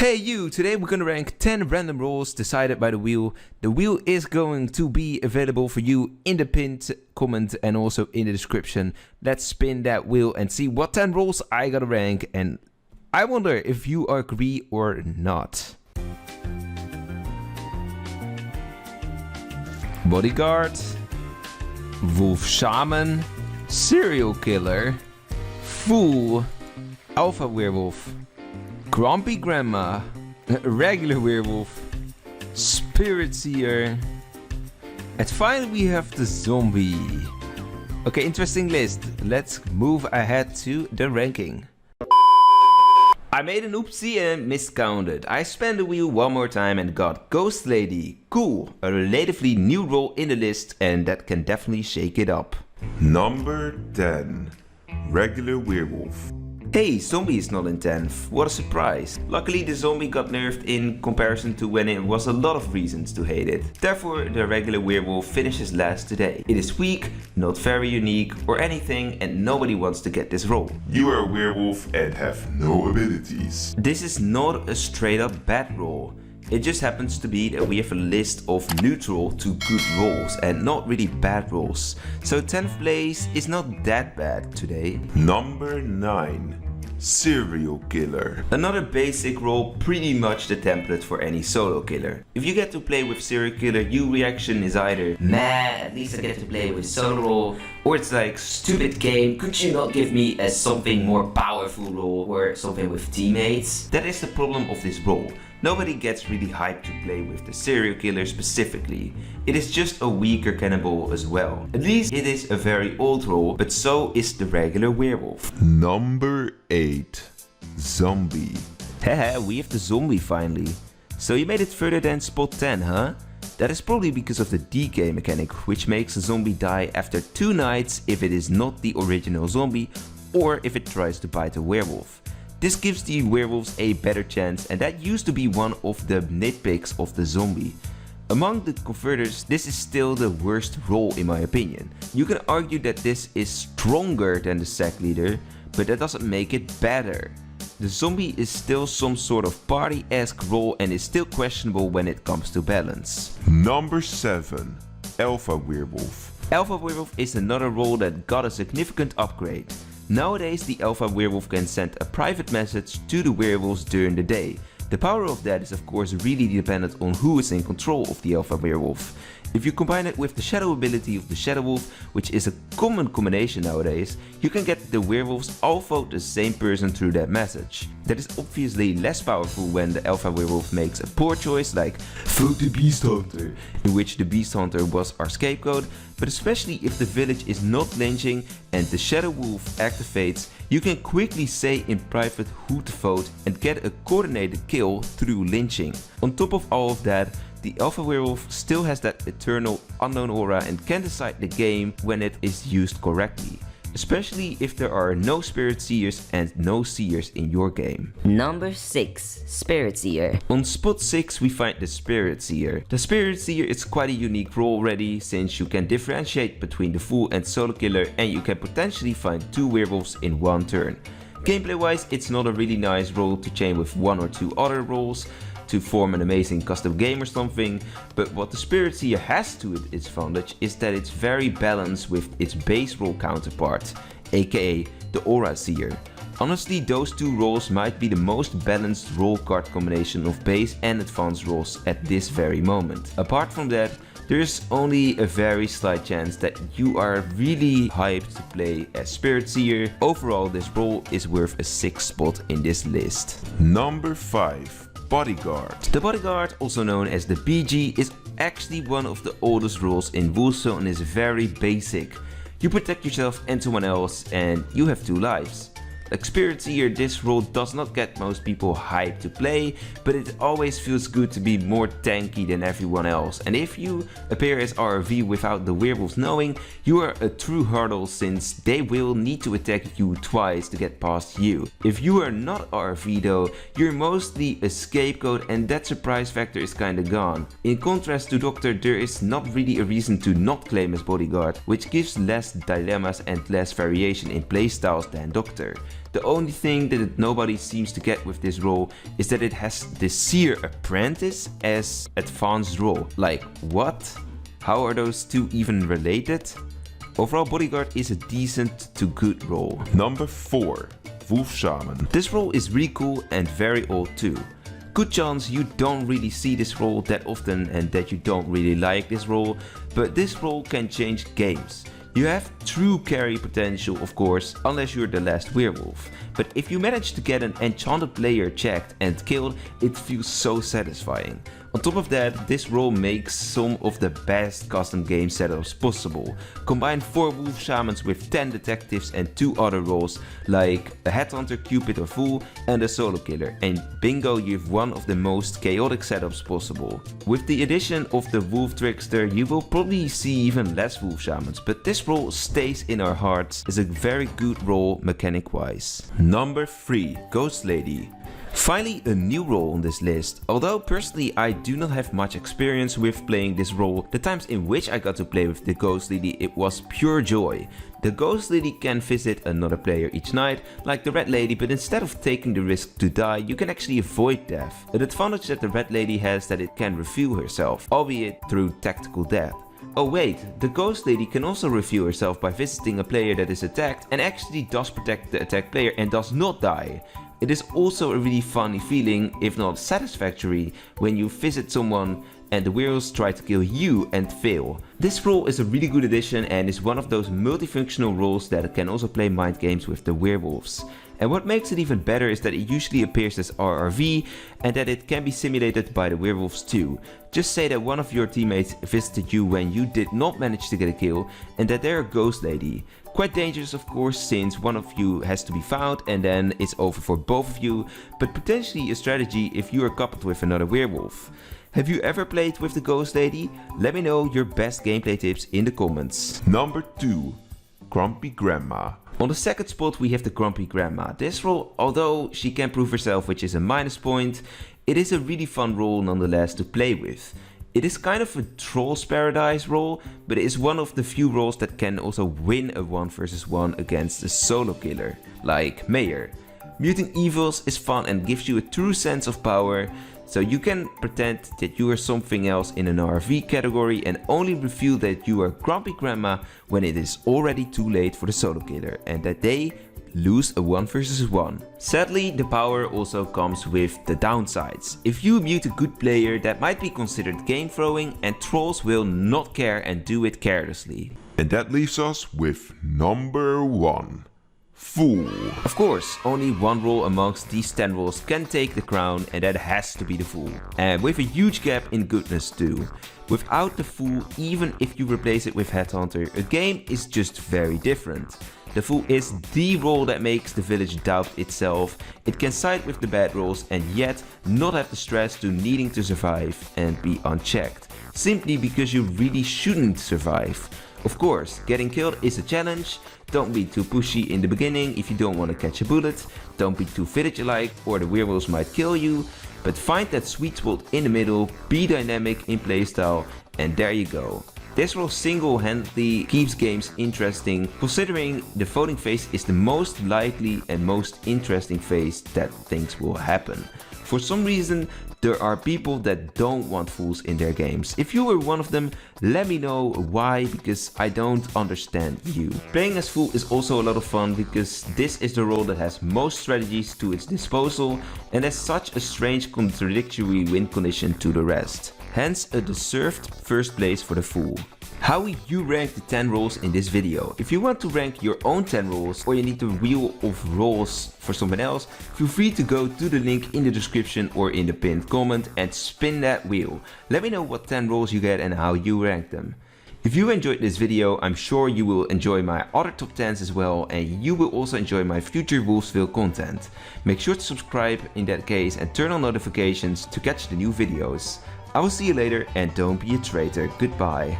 Hey you, today we're gonna rank 10 random roles decided by the wheel. The wheel is going to be available for you in the pinned comment and also in the description. Let's spin that wheel and see what 10 roles I gotta rank, and I wonder if you agree or not. Bodyguard, Wolf Shaman, Serial Killer, Fool, Alpha Werewolf, Grumpy Grandma, Regular Werewolf, Spirit Seer, and finally we have the Zombie. Okay, interesting list. Let's move ahead to the ranking. I made an oopsie and miscounted. I spun the wheel one more time and got Ghost Lady. Cool, a relatively new role in the list and that can definitely shake it up. Number 10. Regular Werewolf. Hey, Zombie is not in 10th, what a surprise. Luckily the Zombie got nerfed in comparison to when it was a lot of reasons to hate it. Therefore the Regular Werewolf finishes last today. It is weak, not very unique or anything, and nobody wants to get this role. You are a werewolf and have no abilities. This is not a straight up bad role. It just happens to be that we have a list of neutral to good roles and not really bad roles. So 10th place is not that bad today. Number 9. Serial Killer. Another basic role, pretty much the template for any solo killer. If you get to play with Serial Killer, your reaction is either "Meh, at least I get to play with solo role," or it's like "Stupid game, could you not give me a something more powerful role or something with teammates?" That is the problem of this role. Nobody gets really hyped to play with the Serial Killer specifically. It is just a weaker cannibal as well. At least it is a very old role, but so is the Regular Werewolf. Number 8. Zombie. Haha, we have the Zombie finally. So you made it further than spot 10, huh? That is probably because of the decay mechanic, which makes a zombie die after 2 nights if it is not the original zombie or if it tries to bite a werewolf. This gives the werewolves a better chance, and that used to be one of the nitpicks of the zombie. Among the converters, this is still the worst role in my opinion. You can argue that this is stronger than the sack leader, but that doesn't make it better. The zombie is still some sort of party-esque role and is still questionable when it comes to balance. Number 7. Alpha Werewolf. Alpha Werewolf is another role that got a significant upgrade. Nowadays the Alpha Werewolf can send a private message to the werewolves during the day. The power of that is of course really dependent on who is in control of the Alpha Werewolf. If you combine it with the shadow ability of the Shadow Wolf, which is a common combination nowadays, you can get the werewolves all vote the same person through that message. That is obviously less powerful when the Alpha Werewolf makes a poor choice like "Vote the Beast Hunter," in which the Beast Hunter was our scapegoat, but especially if the village is not lynching and the Shadow Wolf activates, you can quickly say in private who to vote and get a coordinated kill through lynching. On top of all of that, the Alpha Werewolf still has that eternal unknown aura and can decide the game when it is used correctly. Especially if there are no Spirit Seers and no Seers in your game. Number 6. Spirit Seer. On spot 6 we find the Spirit Seer. The Spirit Seer is quite a unique role already, since you can differentiate between the Fool and Solo Killer and you can potentially find 2 werewolves in one turn. Gameplay wise, it's not a really nice role to chain with 1 or 2 other roles to form an amazing custom game or something, but what the Spirit Seer has to its advantage is that it's very balanced with its base role counterpart, aka the Aura Seer. Honestly, those 2 roles might be the most balanced role card combination of base and advanced roles at this very moment. Apart from that, there's only a very slight chance that you are really hyped to play as Spirit Seer. Overall, this role is worth a 6th spot in this list. Number 5. Bodyguard. The Bodyguard, also known as the BG, is actually one of the oldest roles in Wolvesville and is very basic. You protect yourself and someone else and you have 2 lives. Like Spirit Seer, this role does not get most people hyped to play, but it always feels good to be more tanky than everyone else. And if you appear as RV without the werewolves knowing, you are a true hurdle since they will need to attack you twice to get past you. If you are not RV though, you're mostly a scapegoat and that surprise factor is kinda gone. In contrast to Doctor, there is not really a reason to not claim as Bodyguard, which gives less dilemmas and less variation in playstyles than Doctor. The only thing that nobody seems to get with this role is that it has the Seer Apprentice as advanced role. Like, what? How are those two even related? Overall, Bodyguard is a decent to good role. Number 4. Wolf Shaman. This role is really cool and very old too. Good chance you don't really see this role that often and that you don't really like this role, but this role can change games. You have true carry potential, of course, unless you're the last werewolf. But if you manage to get an enchanted player checked and killed, it feels so satisfying. On top of that, this role makes some of the best custom game setups possible. Combine 4 wolf shamans with 10 detectives and 2 other roles like a headhunter, cupid or fool and a solo killer, and bingo, you have one of the most chaotic setups possible. With the addition of the wolf trickster, you will probably see even less wolf shamans, but this role stays in our hearts as a very good role mechanic wise. Number 3. Ghost Lady. Finally, a new role on this list. Although personally I do not have much experience with playing this role, the times in which I got to play with the Ghost Lady, it was pure joy. The Ghost Lady can visit another player each night, like the Red Lady, but instead of taking the risk to die, you can actually avoid death. An advantage that the Red Lady has that it can reveal herself, albeit through tactical death. Oh wait, the Ghost Lady can also reveal herself by visiting a player that is attacked and actually does protect the attacked player and does not die. It is also a really funny feeling, if not satisfactory, when you visit someone and the werewolves try to kill you and fail. This role is a really good addition and is one of those multifunctional roles that can also play mind games with the werewolves. And what makes it even better is that it usually appears as RRV and that it can be simulated by the werewolves too. Just say that one of your teammates visited you when you did not manage to get a kill and that they're a Ghost Lady. Quite dangerous of course, since one of you has to be found and then it's over for both of you, but potentially a strategy if you are coupled with another werewolf. Have you ever played with the Ghost Lady? Let me know your best gameplay tips in the comments. Number 2. Grumpy Grandma. On the second spot we have the Grumpy Grandma. This role, although she can prove herself, which is a minus point, it is a really fun role nonetheless to play with. It is kind of a Troll's Paradise role, but it is one of the few roles that can also win a 1 vs 1 against a solo killer, like Mayor. Muting evils is fun and gives you a true sense of power, so you can pretend that you are something else in an RV category and only reveal that you are Grumpy Grandma when it is already too late for the solo killer and that they lose a 1 vs 1. Sadly, the power also comes with the downsides. If you mute a good player, that might be considered game throwing and trolls will not care and do it carelessly. And that leaves us with number 1. Fool. Of course, only one role amongst these 10 roles can take the crown and that has to be the Fool. And with a huge gap in goodness too. Without the Fool, even if you replace it with Headhunter, a game is just very different. The Fool is the role that makes the village doubt itself. It can side with the bad roles and yet not have the stress to needing to survive and be unchecked. Simply because you really shouldn't survive. Of course, getting killed is a challenge. Don't be too pushy in the beginning if you don't want to catch a bullet. Don't be too fidgety-like or the werewolves might kill you. But find that sweet spot in the middle, be dynamic in playstyle, and there you go. This role single-handedly keeps games interesting, considering the voting phase is the most likely and most interesting phase that things will happen. For some reason, there are people that don't want fools in their games. If you were one of them, let me know why, because I don't understand you. Playing as fool is also a lot of fun because this is the role that has most strategies to its disposal and has such a strange contradictory win condition to the rest. Hence a deserved first place for the Fool. How will you rank the 10 roles in this video? If you want to rank your own 10 roles or you need the wheel of roles for someone else, feel free to go to the link in the description or in the pinned comment and spin that wheel. Let me know what 10 roles you get and how you rank them. If you enjoyed this video, I'm sure you will enjoy my other top 10s as well, and you will also enjoy my future Wolvesville content. Make sure to subscribe in that case and turn on notifications to catch the new videos. I will see you later and don't be a traitor. Goodbye.